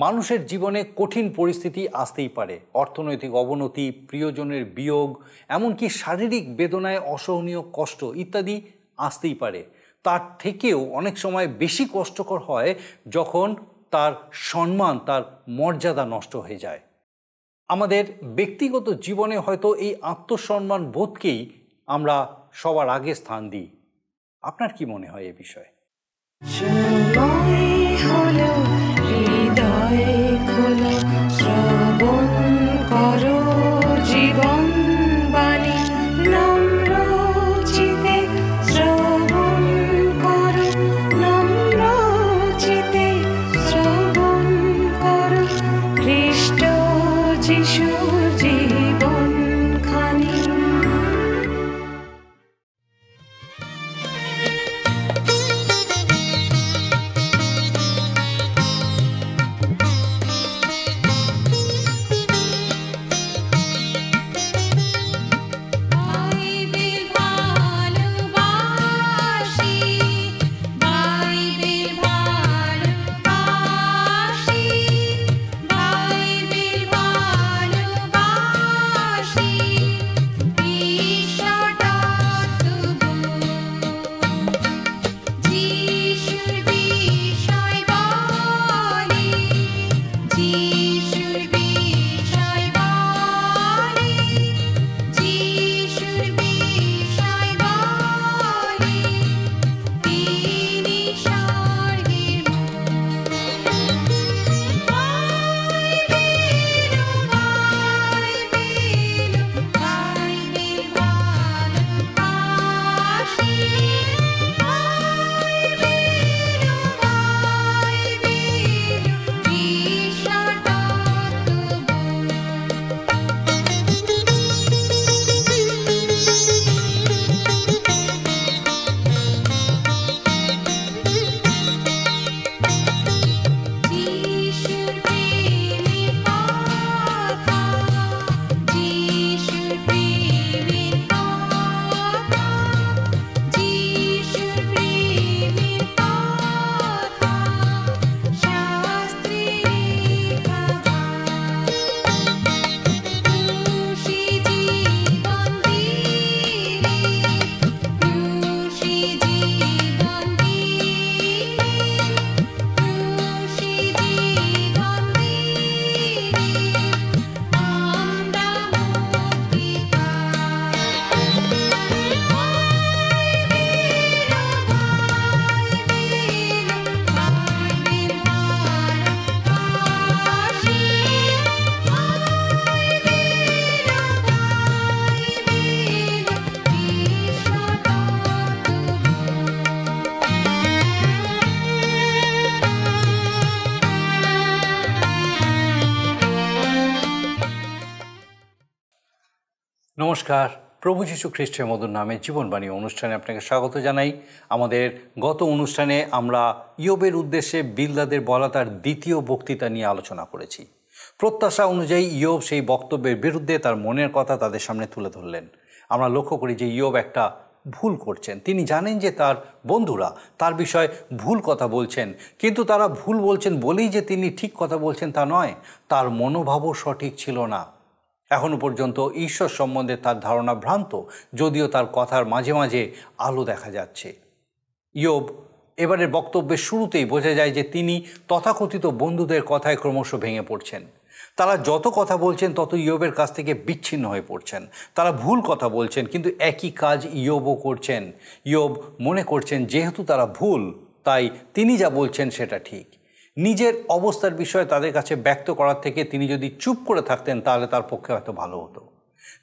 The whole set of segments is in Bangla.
মানুষের জীবনে কঠিন পরিস্থিতি আসতেই পারে। অর্থনৈতিক অবনতি, প্রিয়জনের বিয়োগ, এমনকি শারীরিক বেদনায় অসহনীয় কষ্ট ইত্যাদি আসতেই পারে। তার থেকেও অনেক সময় বেশি কষ্টকর হয় যখন তার সম্মান, তার মর্যাদা নষ্ট হয়ে যায়। আমাদের ব্যক্তিগত জীবনে হয়তো এই আত্মসম্মান বোধকেই আমরা সবার আগে স্থান দিই। আপনার কি মনে হয় এ বিষয়ে? নমস্কার, প্রভু যীশু খ্রিস্টের মধুর নামে জীবনবাণী অনুষ্ঠানে আপনাকে স্বাগত জানাই। আমাদের গত অনুষ্ঠানে আমরা ইয়োবের উদ্দেশ্যে বিলদাদের বলা তার দ্বিতীয় বক্তৃতা নিয়ে আলোচনা করেছি। প্রত্যাশা অনুযায়ী ইয়োব সেই বক্তব্যের বিরুদ্ধে তার মনের কথা তাদের সামনে তুলে ধরলেন। আমরা লক্ষ্য করি যে ইয়োব একটা ভুল করছেন। তিনি জানেন যে তার বন্ধুরা তার বিষয়ে ভুল কথা বলছেন, কিন্তু তারা ভুল বলছেন বলেই যে তিনি ঠিক কথা বলছেন তা নয়, তার মনোভাবও সঠিক ছিল না। এখনও পর্যন্ত ঈশ্বর সম্বন্ধে তার ধারণা ভ্রান্ত, যদিও তার কথার মাঝে মাঝে আলো দেখা যাচ্ছে। ইয়োব এবারের বক্তব্যের শুরুতেই বোঝা যায় যে তিনি তথাকথিত বন্ধুদের কথায় ক্রমশ ভেঙে পড়ছেন। তারা যত কথা বলছেন তত ইয়োবের কাছ থেকে বিচ্ছিন্ন হয়ে পড়ছেন। তারা ভুল কথা বলছেন, কিন্তু একই কাজ ইয়োবও করছেন। ইয়োব মনে করছেন যেহেতু তারা ভুল, তাই তিনি যা বলছেন সেটা ঠিক। নিজের অবস্থার বিষয়ে তাদের কাছে ব্যক্ত করার থেকে তিনি যদি চুপ করে থাকতেন তাহলে তার পক্ষে হয়তো ভালো হতো।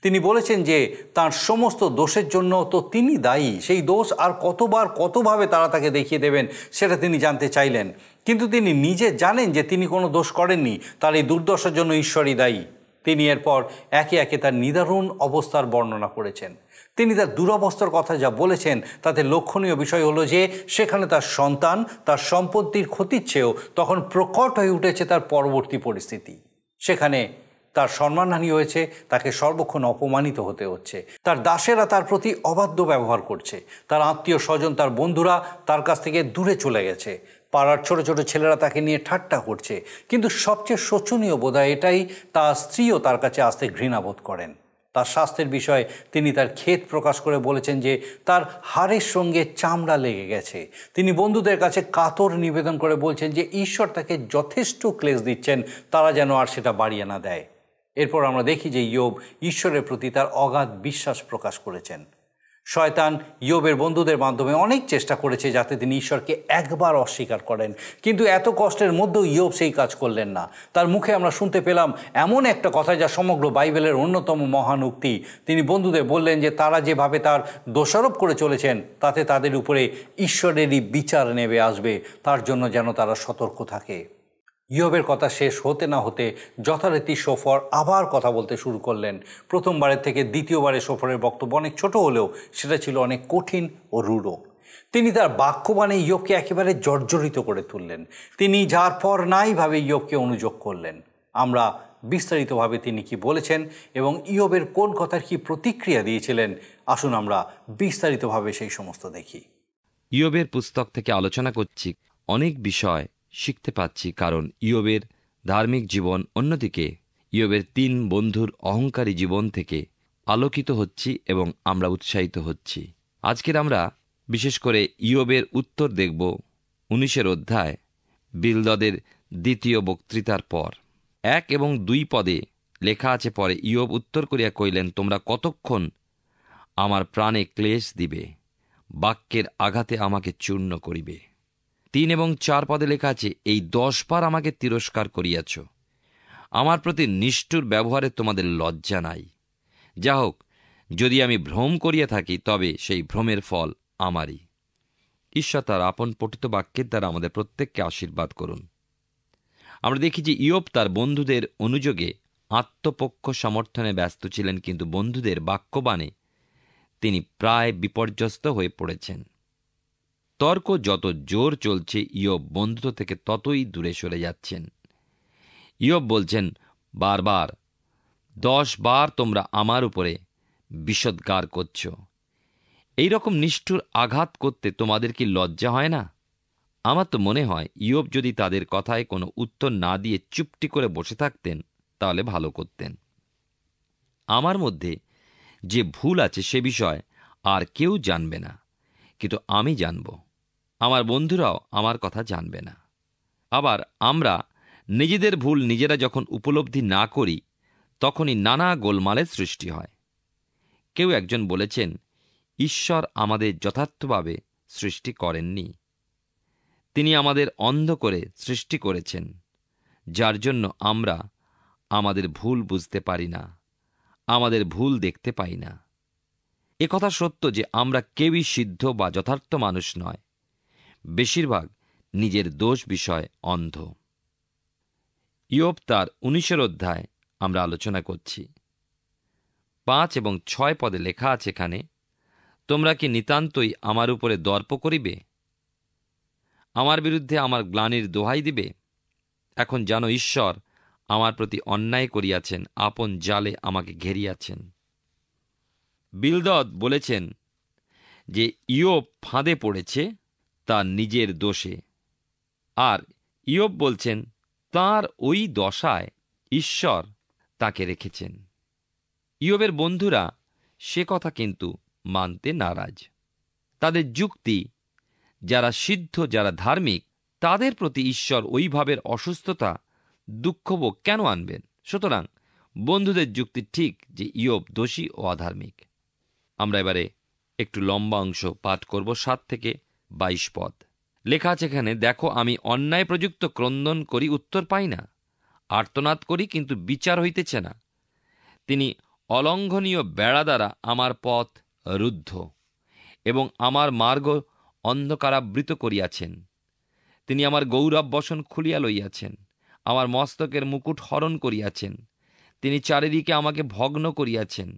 তিনি বলেছেন যে তার সমস্ত দোষের জন্য তো তিনি দায়ী। সেই দোষ আর কতবার কতভাবে তারা তাকে দেখিয়ে দেবেন সেটা তিনি জানতে চাইলেন, কিন্তু তিনি নিজে জানেন যে তিনি কোনো দোষ করেননি। তার এই দুর্দশার জন্য ঈশ্বরই দায়ী। তিনি এরপর একে একে তার নিদারুণ অবস্থার বর্ণনা করেছেন। তিনি তার দুরবস্থার কথা যা বলেছেন তাতে লক্ষণীয় বিষয় হলো যে সেখানে তার সন্তান, তার সম্পত্তির ক্ষতির চেয়েও তখন প্রকট হয়ে উঠেছে তার পরবর্তী পরিস্থিতি। সেখানে তার সম্মানহানি হয়েছে, তাকে সর্বক্ষণ অপমানিত হতে হচ্ছে। তার দাসেরা তার প্রতি অবাধ্য ব্যবহার করছে, তার আত্মীয় স্বজন, তার বন্ধুরা তার কাছ থেকে দূরে চলে গেছে। পাড়ার ছোট ছোট ছেলেরা তাকে নিয়ে ঠাট্টা করছে, কিন্তু সবচেয়ে শোচনীয় বোধহয় এটাই, তার স্ত্রীও তার কাছে আসতে ঘৃণাবোধ করেন। তার স্বাস্থ্যের বিষয়ে তিনি তার খেদ প্রকাশ করে বলেছেন যে তার হাড়ের সঙ্গে চামড়া লেগে গেছে। তিনি বন্ধুদের কাছে কাতর নিবেদন করে বলছেন যে ঈশ্বর তাকে যথেষ্ট ক্লেশ দিচ্ছেন, তারা যেন আর সেটা বাড়িয়ে না দেয়। এরপর আমরা দেখি যে ইয়োব ঈশ্বরের প্রতি তার অগাধ বিশ্বাস প্রকাশ করেছেন। শয়তান ইয়োবের বন্ধুদের মাধ্যমে অনেক চেষ্টা করেছে যাতে তিনি ঈশ্বরকে একবার অস্বীকার করেন, কিন্তু এত কষ্টের মধ্যেও ইয়োব সেই কাজ করলেন না। তার মুখে আমরা শুনতে পেলাম এমন একটা কথা যা সমগ্র বাইবেলের অন্যতম মহান উক্তি। তিনি বন্ধুদের বললেন যে তারা যেভাবে তার দোষারোপ করে চলেছেন তাতে তাদের উপরে ঈশ্বরেরই বিচার নেমে আসবে, তার জন্য যেন তারা সতর্ক থাকে। ইয়োবের কথা শেষ হতে না হতে যথারীতি সফর আবার কথা বলতে শুরু করলেন। প্রথমবারের থেকে দ্বিতীয়বারে সফরের বক্তব্য অনেক ছোট হলেও সেটা ছিল অনেক কঠিন ও রূঢ়। তিনি তার বাক্যবাণে ইয়োবকে একেবারে জর্জরিত করে তুললেন। তিনি যার পর নাইভাবে ইয়োবকে অনুযোগ করলেন। আমরা বিস্তারিতভাবে তিনি কি বলেছেন এবং ইয়োবের কোন কথার কি প্রতিক্রিয়া দিয়েছিলেন, আসুন আমরা বিস্তারিতভাবে সেই সমস্ত দেখি। ইয়োবের পুস্তক থেকে আলোচনা করছি, অনেক বিষয় শিখতে পাচ্ছি, কারণ ইয়োবের ধার্মিক জীবন, অন্যদিকে ইয়োবের 3 বন্ধুর অহংকারী জীবন থেকে আলোকিত হচ্ছি এবং আমরা উৎসাহিত হচ্ছি। আজকের আমরা বিশেষ করে ইয়োবের উত্তর দেখব 19 অধ্যায়, বিলদদের দ্বিতীয় বক্তৃতার পর 1 এবং 2 পদে লেখা আছে, পরে ইয়োব উত্তর করিয়া কইলেন, তোমরা কতক্ষণ আমার প্রাণে ক্লেশ দিবে, বাক্যের আঘাতে আমাকে চূর্ণ করিবে। 3 এবং 4 পদে লেখা আছে, এই 10 বার আমাকে তিরস্কার করিয়াছ, আমার প্রতি নিষ্ঠুর ব্যবহারে তোমাদের লজ্জা নাই। যা হোক, যদি আমি ভ্রম করিয়া থাকি তবে সেই ভ্রমের ফল আমারই। ঈশ্বর তার আপন পঠিত বাক্যের দ্বারা আমাদের প্রত্যেককে আশীর্বাদ করুন। আমরা দেখি যে ইয়োব তার বন্ধুদের অনুযোগে আত্মপক্ষ সমর্থনে ব্যস্ত ছিলেন, কিন্তু বন্ধুদের বাক্যবাণে তিনি প্রায় বিপর্যস্ত হয়ে পড়েছেন। তর্ক যত জোর চলছে, ইয়োব বন্ধুত্ব থেকে ততই দূরে সরে যাচ্ছেন। ইয়োব বলছেন বারবার, 10 বার তোমরা আমার উপরে বিষোদ্গার করছ। এইরকম নিষ্ঠুর আঘাত করতে তোমাদের কি লজ্জা হয় না? আমার তো মনে হয় ইয়োব যদি তাদের কথায় কোনো উত্তর না দিয়ে চুপটি করে বসে থাকতেন তাহলে ভালো করতেন। আমার মধ্যে যে ভুল আছে সে বিষয় আর কেউ জানবে না, কিন্তু আমি জানব। আমার বন্ধুরাও আমার কথা জানবে না। আবার আমরা নিজেদের ভুল নিজেরা যখন উপলব্ধি না করি তখনই নানা গোলমালের সৃষ্টি হয়। কেউ একজন বলেছেন, ঈশ্বর আমাদের যথার্থভাবে সৃষ্টি করেননি, তিনি আমাদের অন্ধ করে সৃষ্টি করেছেন, যার জন্য আমরা আমাদের ভুল বুঝতে পারি না, আমাদের ভুল দেখতে পাই না। একথা সত্য যে আমরা কেউই সিদ্ধ বা যথার্থ মানুষ নয়, বেশিরভাগ নিজের দোষ বিষয় অন্ধ। ইয়োব তার 19 অধ্যায় আমরা আলোচনা করছি। 5 এবং 6 পদে লেখা আছে এখানে, তোমরা কি নিতান্তই আমার উপরে দর্প করিবে, আমার বিরুদ্ধে আমার গ্লানির দোহাই দিবে? এখন জানো ঈশ্বর আমার প্রতি অন্যায় করিয়াছেন, আপন জালে আমাকে ঘেরিয়াছেন। বিলদদ বলেছেন যে ইয়োব ফাঁদে পড়েছে তার নিজের দোষে, আর ইয়োব বলছেন তার ওই দশায় ঈশ্বর তাকে রেখেছেন। ইয়োবের বন্ধুরা সে কথা কিন্তু মানতে নারাজ। তাদের যুক্তি, যারা সিদ্ধ, যারা ধার্মিক, তাদের প্রতি ঈশ্বর ওই ভাবের অসুস্থতা, দুঃখভোগ কেন আনবেন? সুতরাং বন্ধুদের যুক্তি ঠিক যে ইয়োব দোষী ও অধার্মিক। আমরা এবারে একটু লম্বা অংশ পাঠ করব, 7 থেকে 22 পদ। লেখা আছে এখানে, দেখো আমি অন্যায় প্রযুক্ত ক্রন্দন করি, উত্তর পাই না, আর্তনাদ করি কিন্তু বিচার হইতেছে না। তিনি অলঙ্ঘনীয় বেড়া দ্বারা আমার পথ রুদ্ধ এবং আমার মার্গ অন্ধকারাবৃত করিয়াছেন। তিনি আমার গৌরব বসন খুলিয়া লইয়াছেন, আমার মস্তকের মুকুট হরণ করিয়াছেন। তিনি চারিদিকে আমাকে ভগ্ন করিয়াছেন।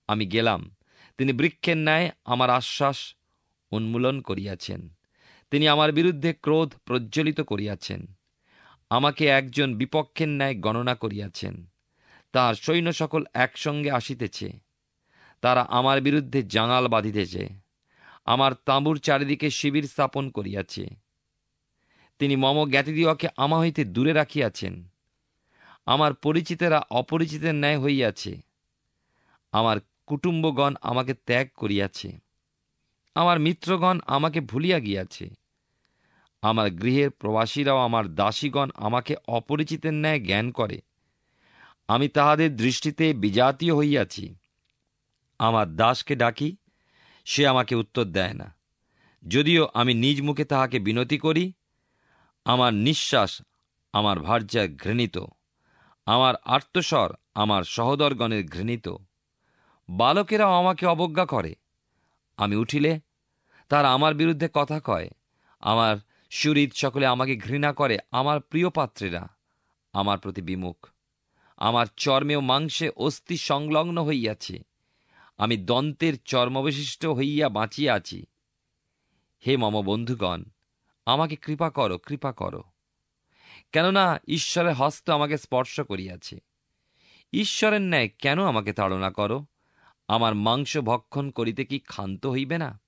আমি গেলাম, তিনি বৃক্ষের ন্যায় আমার আশ্বাস উন্মূলন করিয়াছেন। তিনি আমার বিরুদ্ধে ক্রোধ প্রজ্বলিত করিয়াছেন, আমাকে একজন বিপক্ষের ন্যায় গণনা করিয়াছেন। তার সৈন্য সকল একসঙ্গে আসিতেছে, তারা আমার বিরুদ্ধে জাঙাল বাঁধিতেছে, আমার তাঁবুর চারিদিকে শিবির স্থাপন করিয়াছে। তিনি মম জ্ঞাতিদিওকে আমা হইতে দূরে রাখিয়াছেন। আমার পরিচিতেরা অপরিচিতের ন্যায় হইয়াছে। আমার কুটুম্বগণ আমাকে ত্যাগ করিয়াছে। আমার মিত্রগণ আমাকে ভুলিয়া গিয়াছে। আমার গৃহের প্রবাসীরাও আমার দাসীগণ আমাকে অপরিচিতের ন্যায় জ্ঞান করে। আমি তাহাদের দৃষ্টিতে বিজাতীয় হইয়াছি। আমার দাসকে ডাকি, সে আমাকে উত্তর দেয় না। যদিও আমি নিজ মুখে তাহাকে বিনতি করি, আমার নিঃশ্বাস আমার ভার্যার ঘৃণিত, আমার আর্তস্বর আমার সহোদরগণের ঘৃণিত। বালকেরাও আমাকে অবজ্ঞা করে। আমি উঠিলে তারা আমার বিরুদ্ধে কথা কয়। আমার সুহৃদ সকলে আমাকে ঘৃণা করে। আমার প্রিয় পাত্রেরা আমার প্রতি বিমুখ। আমার চর্মে ও মাংসে অস্থি সংলগ্ন হইয়াছে। আমি দন্তের চর্মবিশিষ্ট হইয়া বাঁচিয়া আছি। হে মম বন্ধুগণ, আমাকে কৃপা করো, কৃপা করো। কেননা ঈশ্বরের হস্ত আমাকে স্পর্শ করিয়াছে। ঈশ্বরের ন্যায় কেন আমাকে তাড়না করো? আমার মাংস ভক্ষণ করিতে কি ক্ষান্ত হইবে না?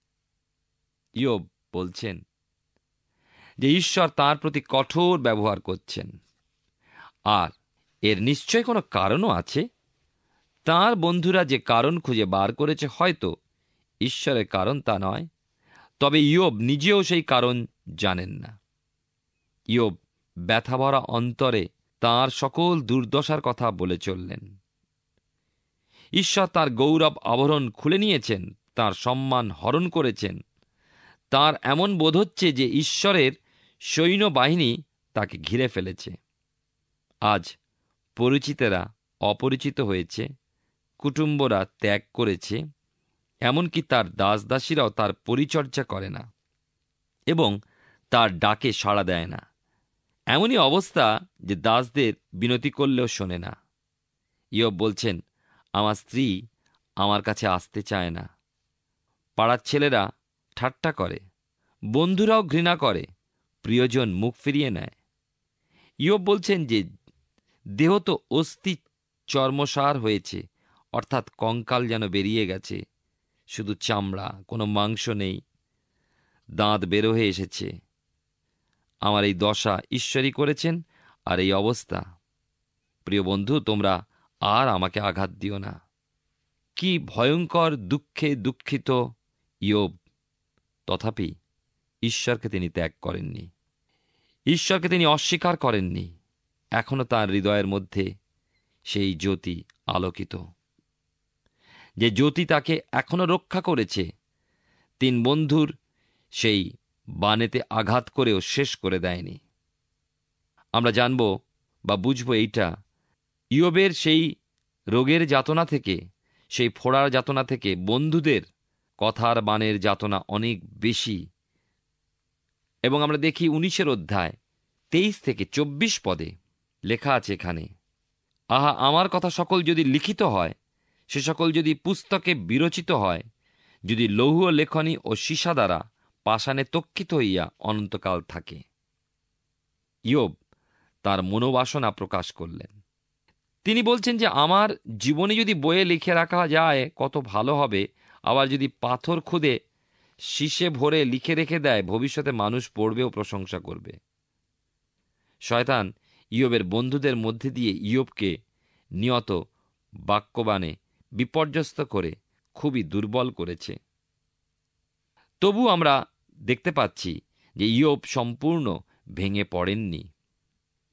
ইয়োব বলছেন যে ঈশ্বর তাঁর প্রতি কঠোর ব্যবহার করছেন, আর এর নিশ্চয় কোনো কারণও আছে। তাঁর বন্ধুরা যে কারণ খুঁজে বার করেছে, হয়তো ঈশ্বরের কারণ তা নয়, তবে ইয়োব নিজেও সেই কারণ জানেন না। ইয়োব ব্যথাভরা অন্তরে তাঁর সকল দুর্দশার কথা বলে চললেন। ঈশ্বর তাঁর গৌরব আবরণ খুলে নিয়েছেন, তাঁর সম্মান হরণ করেছেন। তাঁর এমন বোধ হচ্ছে যে ঈশ্বরের সৈন্যবাহিনী তাকে ঘিরে ফেলেছে। আজ পরিচিতেরা অপরিচিত হয়েছে, কুটুম্বরা ত্যাগ করেছে, এমনকি তার দাসদাসীরাও তার পরিচর্যা করে না এবং তার ডাকে সাড়া দেয় না। এমনই অবস্থা যে দাসদের বিনতি করলেও শোনে না। ইয়োব বলছেন, আমার স্ত্রী আমার কাছে আসতে চায় না। পাড়ার ছেলেরা ঠাট্টা করে, বন্ধুরাও ঘৃণা করে, প্রিয়জন মুখ ফিরিয়ে নেয়। ইয়োব বলছেন যে দেহ তো অস্থি চর্মসার হয়েছে, অর্থাৎ কঙ্কাল যেন বেরিয়ে গেছে, শুধু চামড়া, কোনো মাংস নেই, দাঁত বেরো হয়ে এসেছে। আমার এই দশা ঈশ্বরই করেছেন, আর এই অবস্থা। প্রিয় বন্ধু, তোমরা আর আমাকে আঘাত দিও না। কি ভয়ঙ্কর দুঃখে দুঃখিত ইয়োব! তথাপি ঈশ্বরকে তিনি ত্যাগ করেননি, ঈশ্বরকে তিনি অস্বীকার করেননি। এখনো তাঁর হৃদয়ের মধ্যে সেই জ্যোতি আলোকিত, যে জ্যোতি তাকে এখনো রক্ষা করেছে। তিন বন্ধুর সেই বানেতে আঘাত করেও শেষ করে দেয়নি। আমরা জানব বা বুঝব এইটা, ইয়োবের সেই রোগের যাতনা থেকে, সেই ফোড়ার যাতনা থেকে বন্ধুদের কথার বানের যাতনা অনেক বেশি। এবং আমরা দেখি 19 অধ্যায় 23 থেকে 24 পদে লেখা আছে এখানে, আহা, আমার কথা সকল যদি লিখিত হয়, সে সকল যদি পুস্তকে বিরচিত হয়, যদি লৌহ লেখনী ও সীসা দ্বারা পাষাণে তক্ষিত হইয়া অনন্তকাল থাকে। ইয়োব তার মনোবাসনা প্রকাশ করলেন। তিনি বলছেন যে আমার জীবনে যদি বইয়ে লিখে রাখা যায় কত ভালো হবে, আবার যদি পাথর খুদে শীষে ভরে লিখে রেখে দেয়, ভবিষ্যতে মানুষ পড়বে ও প্রশংসা করবে। শয়তান ইয়োবের বন্ধুদের মধ্যে দিয়ে ইয়োবকে নিয়ত বাক্যবাণে বিপর্যস্ত করে খুবই দুর্বল করেছে। তবু আমরা দেখতে পাচ্ছি যে ইয়োব সম্পূর্ণ ভেঙে পড়েননি।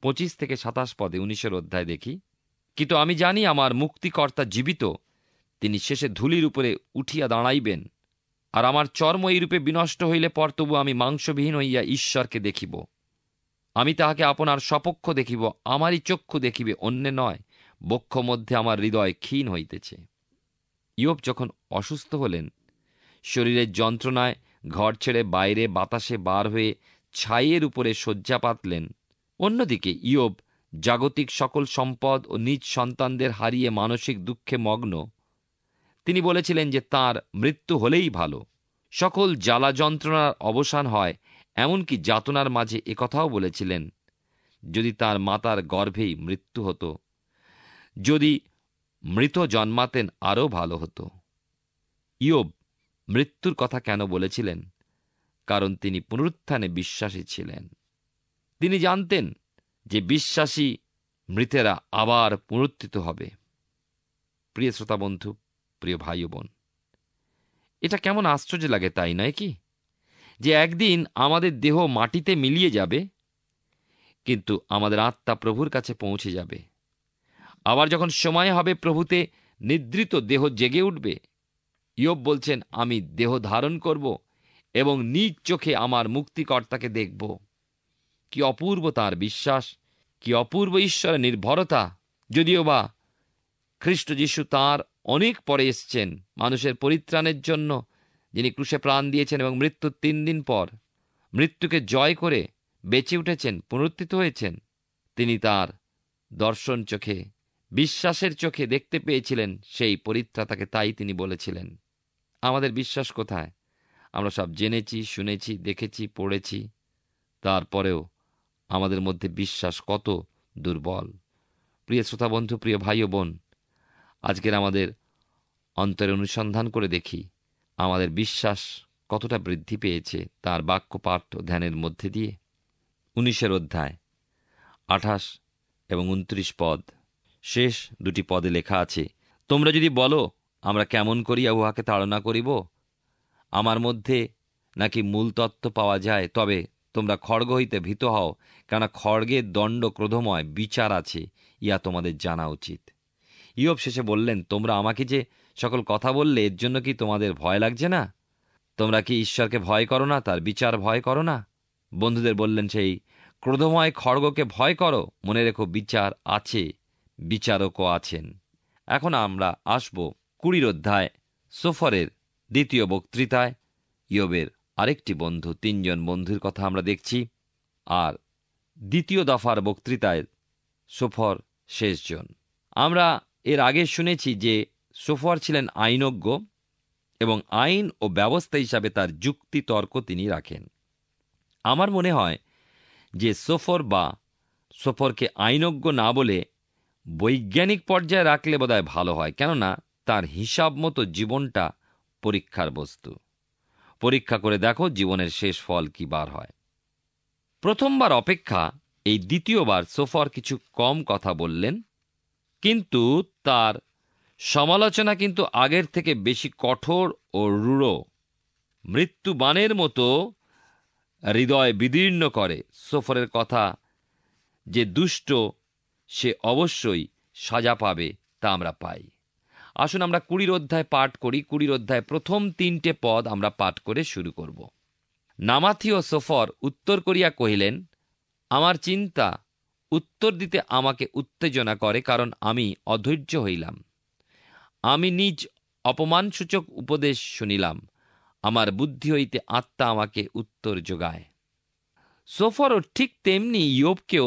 25 থেকে 27 পদে 19 অধ্যায় দেখি, কিন্তু আমি জানি আমার মুক্তিকর্তা জীবিত, তিনি শেষে ধূলির উপরে উঠিয়া দাঁড়াইবেন। আর আমার চর্ম এইরূপে বিনষ্ট হইলে পর তবু আমি মাংসবিহীন হইয়া ঈশ্বরকে দেখিব। আমি তাহাকে আপনার সপক্ষ দেখিব, আমারই চক্ষু দেখিবে, অন্যে নয়। বক্ষ মধ্যে আমার হৃদয় ক্ষীণ হইতেছে। ইয়োব যখন অসুস্থ হলেন, শরীরের যন্ত্রণায় ঘর ছেড়ে বাইরে বাতাসে বার হয়ে ছাইয়ের উপরে শয্যা পাতলেন। অন্যদিকে ইয়োব জাগতিক সকল সম্পদ ও নিজ সন্তানদের হারিয়ে মানসিক দুঃখে মগ্ন। তিনি বলেছিলেন যে তাঁর মৃত্যু হলেই ভালো, সকল জ্বালা যন্ত্রণার অবসান হয়। এমনকি যাতনার মাঝে একথাও বলেছিলেন, যদি তার মাতার গর্ভেই মৃত্যু হতো, যদি মৃত জন্মাতেন আরও ভালো হতো। ইয়োব মৃত্যুর কথা কেন বলেছিলেন? কারণ তিনি পুনরুত্থানে বিশ্বাসী ছিলেন। তিনি জানতেন যে বিশ্বাসী মৃতেরা আবার পুনরুত্থিত হবে। প্রিয় শ্রোতা বন্ধু, প্রিয় ভাই ও বোন, এটা কেমন আশ্চর্য লাগে, তাই নয় কি? যে একদিন আমাদের দেহ মাটিতে মিলিয়ে যাবে, কিন্তু আমাদের আত্মা প্রভুর কাছে পৌঁছে যাবে। আবার যখন সময় হবে প্রভুতে নিদ্রিত দেহ জেগে উঠবে। ইয়োব বলছেন, আমি দেহ ধারণ করব এবং নিজ চোখে আমার মুক্তিকর্তাকে দেখব। কি অপূর্ব তার বিশ্বাস, কি অপূর্ব ঈশ্বরের নির্ভরতা! যদিও বা খ্রিস্ট যিশু তাঁর অনেক পরে এসছেন মানুষের পরিত্রাণের জন্য, যিনি ক্রুশে প্রাণ দিয়েছেন এবং মৃত্যুর 3 দিন পর মৃত্যুকে জয় করে বেঁচে উঠেছেন, পুনরুত্থিত হয়েছেন, তিনি তার দর্শন চোখে, বিশ্বাসের চোখে দেখতে পেয়েছিলেন সেই পরিত্রাতাকে। তাই তিনি বলেছিলেন, আমাদের বিশ্বাস কোথায়? আমরা সব জেনেছি, শুনেছি, দেখেছি, পড়েছি, তারপরেও আমাদের মধ্যে বিশ্বাস কত দুর্বল। প্রিয় শ্রোতা বন্ধু, প্রিয় ভাই ও বোন, আজকের আমাদের অন্তরে অনুসন্ধান করে দেখি আমাদের বিশ্বাস কতটা বৃদ্ধি পেয়েছে তার বাক্য পাঠ ও ধ্যানের মধ্যে দিয়ে। 19 অধ্যায় 28 এবং 29 পদ, শেষ 2টি পদে লেখা আছে, তোমরা যদি বলো, আমরা কেমন করিয়া উহাকে তাড়না করিব? আমার মধ্যে নাকি মূল তত্ত্ব পাওয়া যায়? তবে তোমরা খড়গ হইতে ভীত হও, কেননা খড়গের দণ্ড ক্রোধময়, বিচার আছে, ইয়া তোমাদের জানা উচিত। ইয়োব শেষে বললেন, তোমরা আমাকে যে সকল কথা বললে, এর জন্য কি তোমাদের ভয় লাগছে না? তোমরা কি ঈশ্বরকে ভয় করো না? তার বিচার ভয় করো না? বন্ধুদের বললেন, সেই ক্রোধময় খড়গকে ভয় করো, মনে রেখো বিচার আছে, বিচারকও আছেন। এখন আমরা আসব 20 অধ্যায় সোফরের 2য় বক্তৃতায়। ইয়োবের আরেকটি বন্ধু, 3 জন বন্ধুর কথা আমরা দেখছি। আর 2য় দফার বক্তৃতায় সোফর শেষজন। আমরা এর আগে শুনেছি যে সোফর ছিলেন আইনজ্ঞ এবং আইন ও ব্যবস্থা হিসাবে তার যুক্তি তর্ক তিনি রাখেন। আমার মনে হয় যে সোফরকে আইনজ্ঞ না বলে বৈজ্ঞানিক পর্যায়ে রাখলে বোধহয় ভালো হয়, কেননা তার হিসাব মতো জীবনটা পরীক্ষার বস্তু। পরীক্ষা করে দেখো জীবনের শেষ ফল কি বার হয়। প্রথমবার অপেক্ষা এই 2য়বার সোফর কিছু কম কথা বললেন, কিন্তু তার সমালোচনা কিন্তু আগের থেকে বেশি কঠোর ও রূঢ়, মৃত্যু বাণের মতো হৃদয় বিদীর্ণ করে। সোফরের কথা যে দুষ্ট, সে অবশ্যই সাজা পাবে, তা আমরা পাই। আসুন আমরা 20 অধ্যায় পাঠ করি। 20 অধ্যায় প্রথম 3টে পদ আমরা পাঠ করে শুরু করব। নামাথি ও সোফর উত্তর করিয়া কহিলেন, আমার চিন্তা উত্তর দিতে আমাকে উত্তেজনা করে, কারণ আমি অধৈর্য হইলাম। আমি নিজ অপমানসূচক উপদেশ শুনিলাম, আমার বুদ্ধি হইতে আত্মা আমাকে উত্তর যোগায়। সোফরও ঠিক তেমনি ইয়োবকেও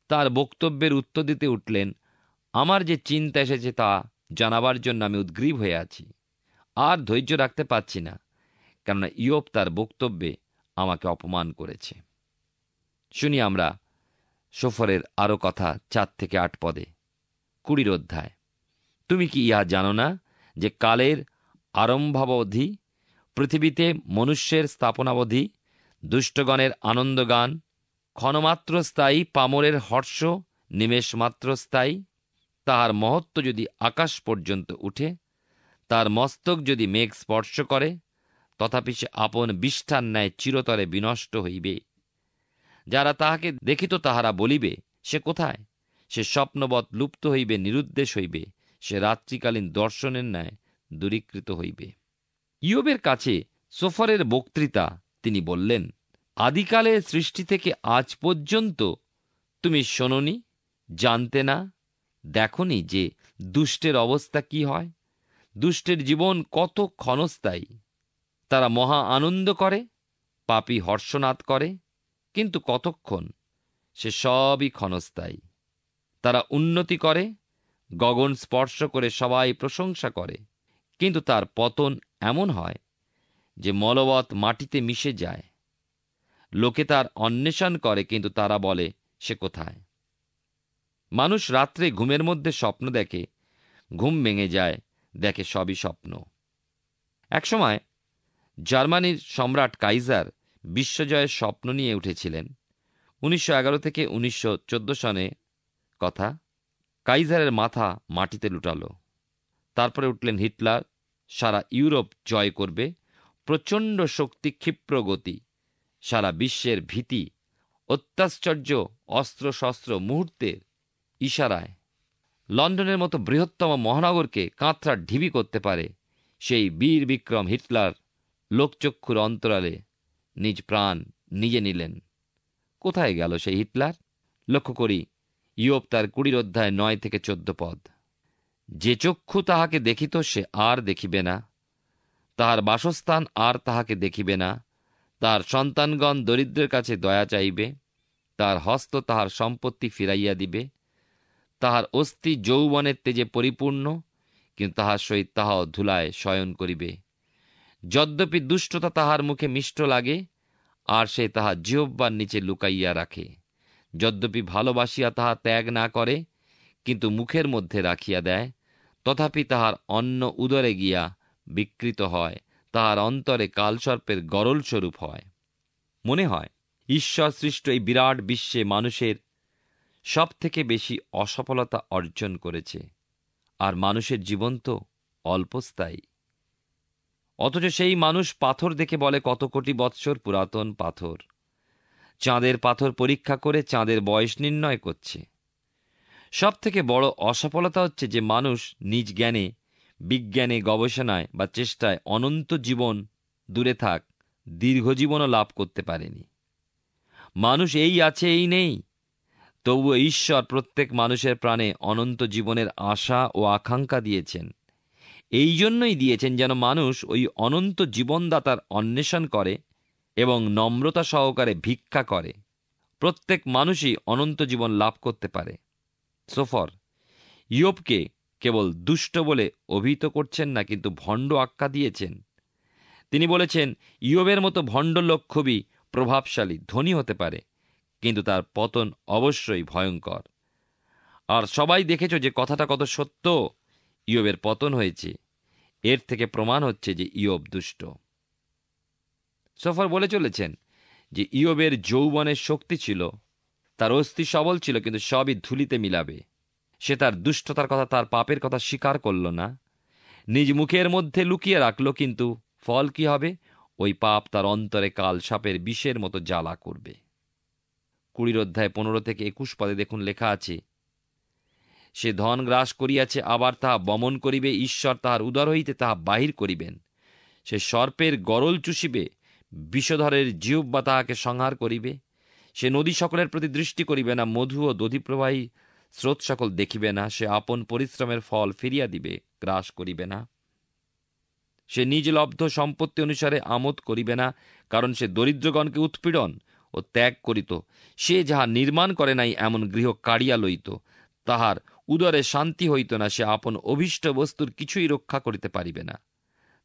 তার বক্তব্যের উত্তর দিতে উঠলেন, আমার যে চিন্তা এসেছে তা জানাবার জন্য আমি উদ্গ্রীব হয়ে আছি, আর ধৈর্য রাখতে পারছি না, কেননা ইয়োব তার বক্তব্যে আমাকে অপমান করেছে। শুনি আমরা সোফরের আরো কথা 4 থেকে 8 পদে। 20 অধ্যায়, তুমি কি ইহা জানো না যে কালের আরম্ভাবধি, পৃথিবীতে মনুষ্যের স্থাপনাবধি, দুষ্টগণের আনন্দগান ক্ষণমাত্র স্থায়ী, পামরের হর্ষ নিমেষমাত্র স্থায়ী। তাহার মহত্ব যদি আকাশ পর্যন্ত উঠে, তার মস্তক যদি মেঘ স্পর্শ করে, তথাপি সে আপন বিষ্ঠার ন্যায় চিরতরে বিনষ্ট হইবে। যারা তাহাকে দেখিত তাহারা বলিবে, সে কোথায়? সে স্বপ্নবৎ লুপ্ত হইবে, নিরুদ্দেশ হইবে, সে রাত্রিকালীন দর্শনের ন্যায় দূরীকৃত হইবে। ইয়োবের কাছে সোফরের বক্তৃতা, তিনি বললেন, আদিকালের সৃষ্টি থেকে আজ পর্যন্ত তুমি শোনোনি, জানতে না, দেখনি যে দুষ্টের অবস্থা কি হয়? দুষ্টের জীবন কত ক্ষণস্থায়ী। তারা মহা আনন্দ করে, পাপী হর্ষনাদ করে, কিন্তু কতক্ষণ? সে সবই ক্ষণস্থায়ী। তারা উন্নতি করে, গগন স্পর্শ করে সবাই প্রশংসা করে, কিন্তু তার পতন এমন হয় যে মলবৎ মাটিতে মিশে যায়। লোকে তার অন্বেষণ করে, কিন্তু তারা বলে, সে কোথায়? মানুষ রাত্রে ঘুমের মধ্যে স্বপ্ন দেখে, ঘুম ভেঙে যায়, দেখে সবই স্বপ্ন। একসময় জার্মানির সম্রাট কাইজার বিশ্বজয়ের স্বপ্ন নিয়ে উঠেছিলেন। 1911 থেকে 1914 সনে কথা, কাইজারের মাথা মাটিতে লুটালো। তারপরে উঠলেন হিটলার, সারা ইউরোপ জয় করবে, প্রচণ্ড শক্তি, ক্ষিপ্র গতি, সারা বিশ্বের ভীতি, অত্যাশ্চর্য অস্ত্রশস্ত্র, মুহূর্তের ইশারায় লন্ডনের মতো বৃহত্তম মহানগরকে কাঁথরা ঢিবি করতে পারে সেই বীর বিক্রম হিটলার লোকচক্ষুর অন্তরালে নিজ প্রাণ নিজে নিলেন। কোথায় গেল সেই হিটলার? লক্ষ্য করি ইয়োব তার 20 অধ্যায় 9 থেকে 14 পদ। যে চক্ষু তাহাকে দেখিত সে আর দেখিবে না, তাহার বাসস্থান আর তাহাকে দেখিবে না। তাহার সন্তানগণ দরিদ্রের কাছে দয়া চাইবে, তাহার হস্ত তাহার সম্পত্তি ফিরাইয়া দিবে। তাহার অস্থি যৌবনের তেজে পরিপূর্ণ, কিন্তু তাহার সহিত তাহাও ধুলায় শয়ন করিবে। যদ্যপি দুষ্টতা তাহার মুখে মিষ্ট লাগে, আর সে তাহা জিহ্বার নিচে লুকাইয়া রাখে। যদ্যপি ভালোবাসিয়া তাহা ত্যাগ না করে, কিন্তু মুখের মধ্যে রাখিয়া দেয়, তথাপি তাহার অন্ন উদরে গিয়া বিকৃত হয়, তাহার অন্তরে কালসর্পের গরল স্বরূপ হয়। মনে হয় ঈশ্বর সৃষ্ট এই বিরাট বিশ্বে মানুষের সব থেকে বেশি অসফলতা অর্জন করেছে, আর মানুষের জীবন তো অল্পস্থায়ী। অথচ সেই মানুষ পাথর দেখে বলে কত কোটি বৎসর পুরাতন পাথর। চাঁদের পাথর পরীক্ষা করে চাঁদের বয়স নির্ণয় করছে। সব থেকে বড় অসফলতা হচ্ছে যে মানুষ নিজ জ্ঞানে, বিজ্ঞানে, গবেষণায় বা চেষ্টায় অনন্ত জীবন, দূরে থাক দীর্ঘজীবনও লাভ করতে পারেনি। মানুষ এই আছে এই নেই, তবুও ঈশ্বর প্রত্যেক মানুষের প্রাণে অনন্ত জীবনের আশা ও আকাঙ্ক্ষা দিয়েছেন। এই জন্যই দিয়েছেন যেন মানুষ ওই অনন্ত জীবনদাতার অন্বেষণ করে এবং নম্রতা সহকারে ভিক্ষা করে। প্রত্যেক মানুষই অনন্ত জীবন লাভ করতে পারে। সোফর ইয়োবকে কেবল দুষ্ট বলে অভিহিত করছেন না, কিন্তু ভণ্ড আখ্যা দিয়েছেন। তিনি বলেছেন ইয়োবের মতো ভণ্ড লোক খুবই প্রভাবশালী, ধনী হতে পারে, কিন্তু তার পতন অবশ্যই ভয়ঙ্কর। আর সবাই দেখেছ যে কথাটা কত সত্য। ইয়োবের পতন হয়েছে, এর থেকে প্রমাণ হচ্ছে যে ইয়োব দুষ্ট। সোফর বলে চলেছেন যে ইয়োবের যৌবনের শক্তি ছিল, তার অস্থি সবল ছিল, কিন্তু সবই ধুলিতে মিলাবে। সে তার দুষ্টতার কথা, তার পাপের কথা স্বীকার করল না, নিজ মুখের মধ্যে লুকিয়ে রাখল, কিন্তু ফল কি হবে? ওই পাপ তার অন্তরে কাল সাপের বিষের মতো জ্বালা করবে। 20 অধ্যায় 15 থেকে 21 পদে দেখুন লেখা আছে, সে ধন গ্রাস করিয়াছে, আবার তাহা বমন করিবে, ঈশ্বর তাহার উদর হইতে তাহা বাহির করিবেন। সে সর্পের গরল চুষিবে, বিষধরের জিহ্বা তাহাকে সংহার করিবে। সে নদী সকলের প্রতি দৃষ্টি করিবে না, মধু ও দধিপ্রবাহী স্রোত সকল দেখিবে না। সে আপন পরিশ্রমের ফল ফিরিয়া দিবে, গ্রাস করিবে না। সে নিজ লব্ধ সম্পত্তি অনুসারে আমোদ করিবে না, কারণ সে দরিদ্রগণকে উৎপীড়ন ও ত্যাগ করিত। সে যাহা নির্মাণ করে নাই এমন গৃহ কাড়িয়া লইত, তাহার উদরে শান্তি হইত না। সে আপন অভীষ্ট বস্তুর কিছুই রক্ষা করিতে পারিবে না,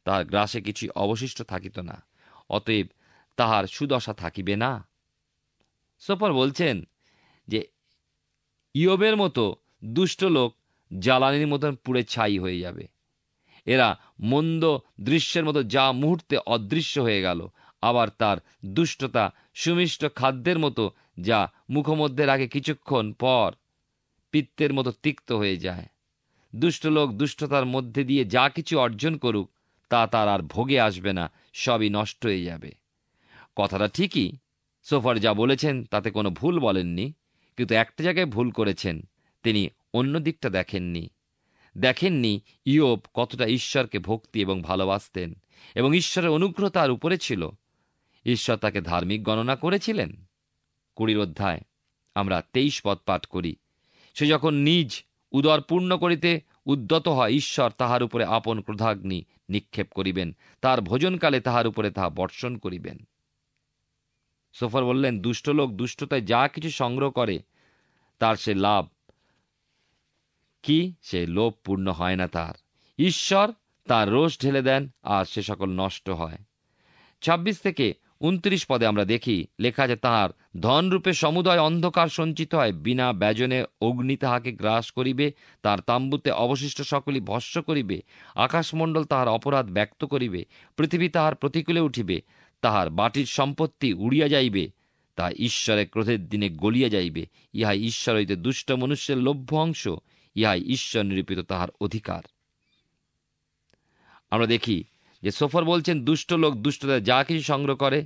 তাহার গ্রাসে কিছুই অবশিষ্ট থাকিত না, অতএব তাহার সুদশা থাকিবে না। সোফর বলছেন যে ইয়োবের মতো দুষ্ট লোক জ্বালানির মতন পুড়ে ছাই হয়ে যাবে। এরা মন্দ দৃশ্যের মতো যা মুহূর্তে অদৃশ্য হয়ে গেল, আবার তার দুষ্টতা সুমিষ্ট খাদ্যের মতো যা মুখমধ্যে রাখে কিছুক্ষণ পর পিত্তের মতো তিক্ত হয়ে যায়। দুষ্ট লোক দুষ্টতার মধ্যে দিয়ে যা কিছু অর্জন করুক, তা তার আর ভোগে আসবে না, সবই নষ্ট হয়ে যাবে। কথাটা ঠিকই, সোফর যা বলেছেন তাতে কোনো ভুল বলেননি, কিন্তু একটা জায়গায় ভুল করেছেন, তিনি অন্য দিকটা দেখেননি ইয়োব কতটা ঈশ্বরকে ভক্তি এবং ভালোবাসতেন, এবং ঈশ্বরের অনুগ্রহ তার উপরে ছিল। ঈশ্বর তাকে ধার্মিক গণনা করেছিলেন। 20 অধ্যায় আমরা 23 পদ পাঠ করি, সে যখন নিজ উদর পূর্ণ করিতে উদ্যত হয়, ঈশ্বর তাহার উপরে আপন ক্রোধাগ্নি নিক্ষেপ করিবেন, তার ভোজনকালে তাহার উপরে তাহা বর্ষণ করিবেন। সোফর বললেন দুষ্ট লোক দুষ্টতায় যা কিছু সংগ্রহ করে তার সে লাভ কি? সে লোভ পূর্ণ হয় না তার। ঈশ্বর তার রোষ ঢেলে দেন, আর সে সকল নষ্ট হয়। 26 থেকে 29 পদে আমরা দেখি লেখা আছে, তাহার ধনরূপে সমুদয় অন্ধকার সঞ্চিত হয়, বিনা ব্যজনে অগ্নি তাহাকে গ্রাস করিবে, তার তাম্বুতে অবশিষ্ট সকলই ভস্ম করিবে। আকাশমণ্ডল তাহার অপরাধ ব্যক্ত করিবে, পৃথিবী তাহার প্রতিকূলে উঠিবে, তাহার বাটির সম্পত্তি উড়িয়া যাইবে, তা ঈশ্বরের ক্রোধের দিনে গলিয়া যাইবে। ইহাই ঈশ্বর হইতে দুষ্ট মনুষ্যের লভ্য অংশ, ইহাই ঈশ্বর নিরূপিত তাহার অধিকার। আমরা দেখি যে সোফর বলছেন, দুষ্ট লোক দুষ্টতা যা কিছু সংগ্রহ করে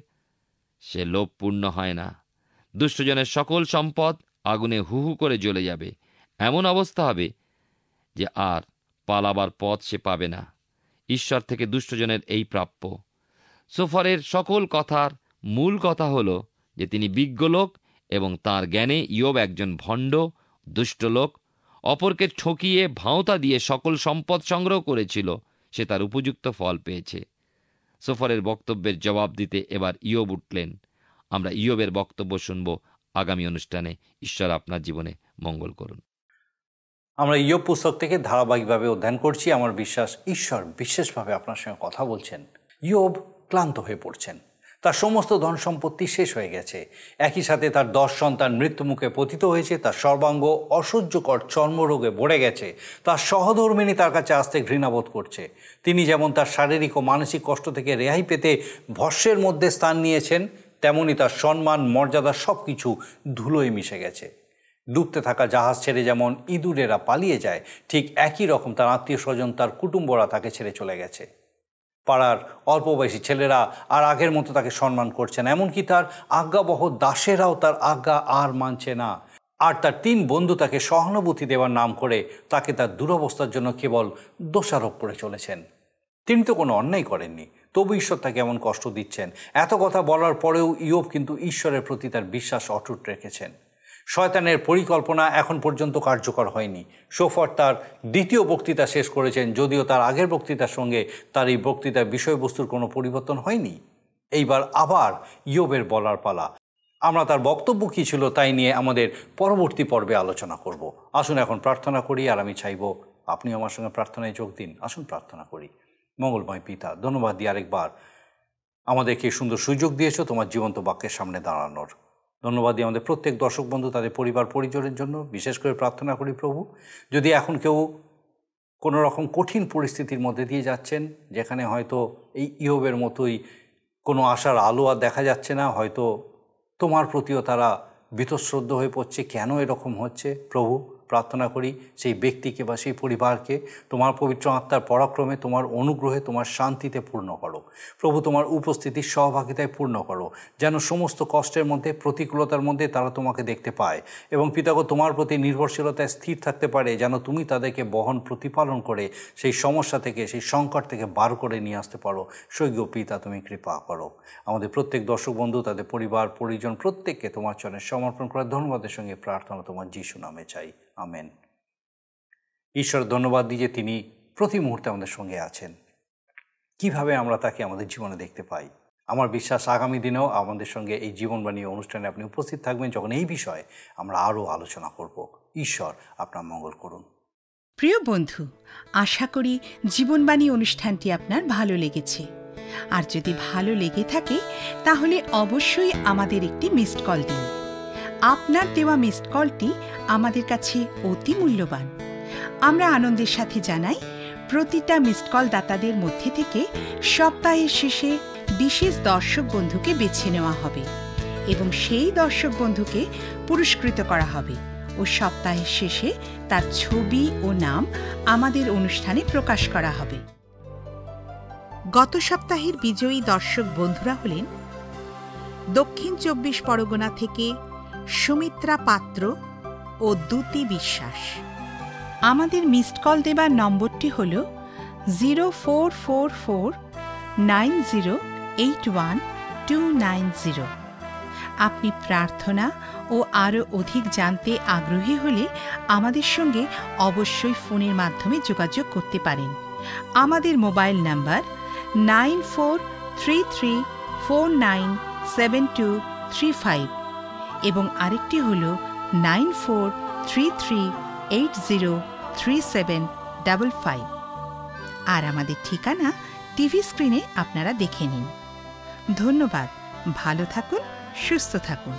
সে লোভ পূর্ণ হয় না। দুষ্টজনের সকল সম্পদ আগুনে হু হু করে জ্বলে যাবে। এমন অবস্থা হবে যে আর পালাবার পথ সে পাবে না। ঈশ্বর থেকে দুষ্টজনের এই প্রাপ্য। সোফরের সকল কথার মূল কথা হল যে তিনি বিজ্ঞ লোক এবং তাঁর জ্ঞানে ইয়োব একজন ভণ্ড দুষ্ট লোক। অপরকে ঠকিয়ে ভাঁওতা দিয়ে সকল সম্পদ সংগ্রহ করেছিল, সে তার উপযুক্ত ফল পেয়েছে। সোফরের বক্তব্যের জবাব দিতে এবার ইয়োব উঠলেন। আমরা ইয়োবের বক্তব্য শুনব আগামী অনুষ্ঠানে। ঈশ্বর আপনার জীবনে মঙ্গল করুন। আমরা ইয়োব পুস্তক থেকে ধারাবাহিকভাবে অধ্যয়ন করছি। আমার বিশ্বাস ঈশ্বর বিশেষভাবে আপনার সঙ্গে কথা বলছেন। ইয়োব ক্লান্ত হয়ে পড়ছেন, তার সমস্ত ধন সম্পত্তি শেষ হয়ে গেছে, একই সাথে তার 10 সন্তান মৃত্যুমুখে পতিত হয়েছে, তার সর্বাঙ্গ অসহ্যকর চর্মরোগে ভরে গেছে, তার সহধর্মিণী তার কাছে আসতে ঘৃণাবোধ করছে। তিনি যেমন তার শারীরিক ও মানসিক কষ্ট থেকে রেহাই পেতে ভস্যের মধ্যে স্থান নিয়েছেন, তেমনি তার সম্মান মর্যাদা সব কিছু ধুলোয় মিশে গেছে। ডুবতে থাকা জাহাজ ছেড়ে যেমন ইঁদুরেরা পালিয়ে যায়, ঠিক একই রকম তার আত্মীয় স্বজন, তার কুটুম্বরা তাকে ছেড়ে চলে গেছে। পাড়ার অল্প বয়সী ছেলেরা আর আগের মতো তাকে সম্মান করছে না, এমনকি তার আজ্ঞাবহ দাসেরাও তার আজ্ঞা আর মানছে না। আর তার 3 বন্ধু তাকে সহানুভূতি দেওয়ার নাম করে তাকে তার দুরবস্থার জন্য কেবল দোষারোপ করে চলেছেন। তিনি তো কোনো অন্যায় করেননি, তবু ঈশ্বর তাকে এমন কষ্ট দিচ্ছেন। এত কথা বলার পরেও ইয়োব কিন্তু ঈশ্বরের প্রতি তার বিশ্বাস অটুট রেখেছেন। শয়তানের পরিকল্পনা এখন পর্যন্ত কার্যকর হয়নি। সোফর তার 2য় বক্তৃতা শেষ করেছেন, যদিও তার আগের বক্তৃতার সঙ্গে তার এই বক্তৃতার বিষয়বস্তুর কোনো পরিবর্তন হয়নি। এইবার আবার ইয়োবের বলার পালা। আমরা তার বক্তব্য কী ছিল তাই নিয়ে আমাদের পরবর্তী পর্বে আলোচনা করব। আসুন এখন প্রার্থনা করি, আর আমি চাইব আপনি আমার সঙ্গে প্রার্থনায় যোগ দিন। আসুন প্রার্থনা করি। মঙ্গলময় পিতা, ধন্যবাদ দিয়ে আরেকবার আমাদেরকে সুন্দর সুযোগ দিয়েছো তোমার জীবন্ত বাক্যের সামনে দাঁড়ানোর। ধন্যবাদ দিয়ে আমাদের প্রত্যেক দর্শক বন্ধু তাদের পরিবার পরিজনের জন্য বিশেষ করে প্রার্থনা করি প্রভু। যদি এখন কেউ কোনো রকম কঠিন পরিস্থিতির মধ্যে দিয়ে যাচ্ছেন, যেখানে হয়তো এই ইয়োবের মতোই কোনো আশার আলো আর দেখা যাচ্ছে না, হয়তো তোমার প্রতিও তারা বীতশ্রদ্ধ হয়ে পড়ছে, কেন এরকম হচ্ছে প্রভু, প্রার্থনা করি সেই ব্যক্তিকে বা সেই পরিবারকে তোমার পবিত্র আত্মার পরাক্রমে, তোমার অনুগ্রহে, তোমার শান্তিতে পূর্ণ করো প্রভু। তোমার উপস্থিতির সহভাগিতায় পূর্ণ করো, যেন সমস্ত কষ্টের মধ্যে, প্রতিকূলতার মধ্যে তারা তোমাকে দেখতে পায় এবং পিতাগো তোমার প্রতি নির্ভরশীলতায় স্থির থাকতে পারে, যেন তুমি তাদেরকে বহন প্রতিপালন করে সেই সমস্যা থেকে, সেই সংকট থেকে বার করে নিয়ে আসতে পারো। স্বর্গীয় পিতা, তুমি কৃপা করো। আমাদের প্রত্যেক দর্শক বন্ধু তাদের পরিবার পরিজন প্রত্যেককে তোমার চরণে সমর্পণ করার ধন্যবাদের সঙ্গে প্রার্থনা তোমার যিশু নামে চাই, আমেন। ঈশ্বর ধন্যবাদ দিই যে তিনি প্রতি মুহূর্তে আমাদের সঙ্গে আছেন। কিভাবে আমরা তাকে আমাদের জীবনে দেখতে পাই? আমার বিশ্বাস আগামী দিনেও আমাদের সঙ্গে এই জীবনবাণী অনুষ্ঠানে আপনি উপস্থিত থাকবেন, যখন এই বিষয়ে আমরা আরও আলোচনা করব। ঈশ্বর আপনার মঙ্গল করুন। প্রিয় বন্ধু, আশা করি জীবনবাণী অনুষ্ঠানটি আপনার ভালো লেগেছে। আর যদি ভালো লেগে থাকে তাহলে অবশ্যই আমাদের একটি মিসড কল দিন। আপনার দেওয়া মিসড কলটি আমাদের কাছে অতি মূল্যবান। আমরা আনন্দের সাথে জানাই, প্রতিটা মিসড কল দাতাদের মধ্যে থেকে সপ্তাহের শেষে বিশেষ দর্শক বন্ধুকে বেছে নেওয়া হবে এবং সেই দর্শক বন্ধুকে পুরস্কৃত করা হবে ও সপ্তাহের শেষে তার ছবি ও নাম আমাদের অনুষ্ঠানে প্রকাশ করা হবে। গত সপ্তাহের বিজয়ী দর্শক বন্ধুরা হলেন দক্ষিণ 24 পরগনা থেকে সুমিত্রা পাত্র ও দ্যুতি বিশ্বাস। আমাদের মিসড কল দেবার নম্বরটি হল 04449081 আপনি প্রার্থনা ও আরও অধিক জানতে আগ্রহী হলে আমাদের সঙ্গে অবশ্যই ফোনের মাধ্যমে যোগাযোগ করতে পারেন। আমাদের মোবাইল নাম্বার 9433497235 এবং আরেকটি হল 9433803755। আর আমাদের ঠিকানা টিভি স্ক্রিনে আপনারা দেখে নিন। ধন্যবাদ। ভালো থাকুন, সুস্থ থাকুন।